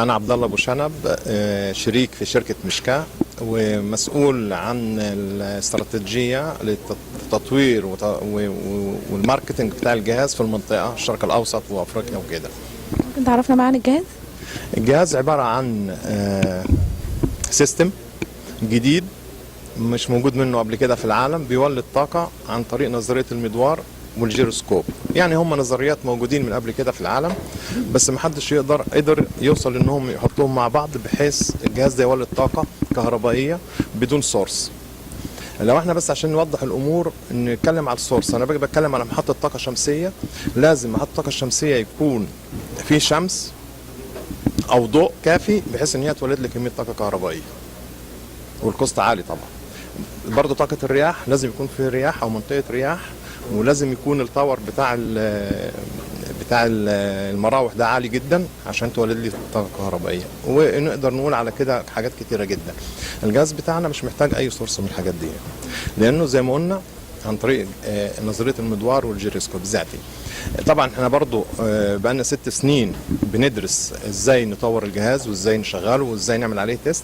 أنا عبد الله أبو شنب، شريك في شركة مشكاة، ومسؤول عن الاستراتيجية للتطوير والماركتينج بتاع الجهاز في المنطقة الشرق الأوسط وأفريقيا وكده. ممكن تعرفنا بقى عن الجهاز؟ الجهاز عبارة عن سيستم جديد مش موجود منه قبل كده في العالم، بيولد طاقة عن طريق نظرية المدوار والجيروسكوب. يعني هم نظريات موجودين من قبل كده في العالم، بس محدش قدر يوصل انهم يحطوهم مع بعض بحيث الجهاز ده يولد طاقة كهربائية بدون سورس. لو احنا بس عشان نوضح الامور نتكلم على السورس، انا باجي بتكلم على محطة طاقة شمسية، لازم محطة الطاقة الشمسية يكون في شمس او ضوء كافي بحيث ان هي تولد لي كمية طاقة كهربائية، والكوست عالي طبعا. برضه طاقة الرياح لازم يكون في رياح او منطقة رياح، ولازم يكون الباور بتاع المراوح ده عالي جدا عشان تولد لي طاقه كهربائيه. ونقدر نقول على كده حاجات كتيره جدا. الجهاز بتاعنا مش محتاج اي سورس من الحاجات دي، لانه زي ما قلنا عن طريق نظريه المدوار والجيروسكوب ذاتي. طبعا احنا برضو بقالنا 6 سنين بندرس ازاي نطور الجهاز وازاي نشغله وازاي نعمل عليه تيست،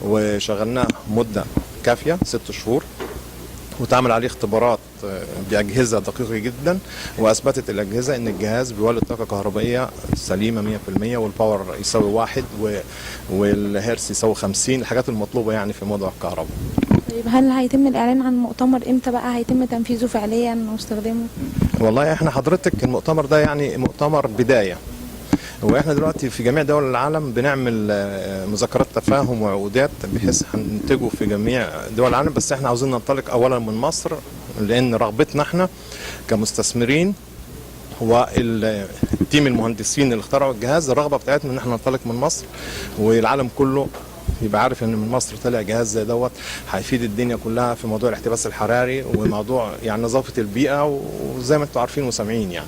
وشغلناه مده كافيه 6 شهور، وتعمل عليه اختبارات بأجهزة دقيقة جدا، وأثبتت الأجهزة إن الجهاز بيولد طاقة كهربائية سليمة 100%، والباور يساوي 1 والهيرس يساوي 50، الحاجات المطلوبة يعني في موضوع الكهرباء. طيب هل هيتم الإعلان عن المؤتمر إمتى بقى هيتم تنفيذه فعليا واستخدامه؟ والله احنا حضرتك المؤتمر ده يعني مؤتمر بداية، واحنا دلوقتي في جميع دول العالم بنعمل مذكرات تفاهم وعقودات بحيث هننتجه في جميع دول العالم، بس احنا عاوزين ننطلق اولا من مصر، لان رغبتنا احنا كمستثمرين هو التيم المهندسين اللي اخترعوا الجهاز، الرغبه بتاعتنا ان احنا ننطلق من مصر والعالم كله يبقى عارف ان من مصر طلع جهاز زي دوت هيفيد الدنيا كلها في موضوع الاحتباس الحراري وموضوع يعني نظافه البيئه، وزي ما انتم عارفين وسامعين يعني.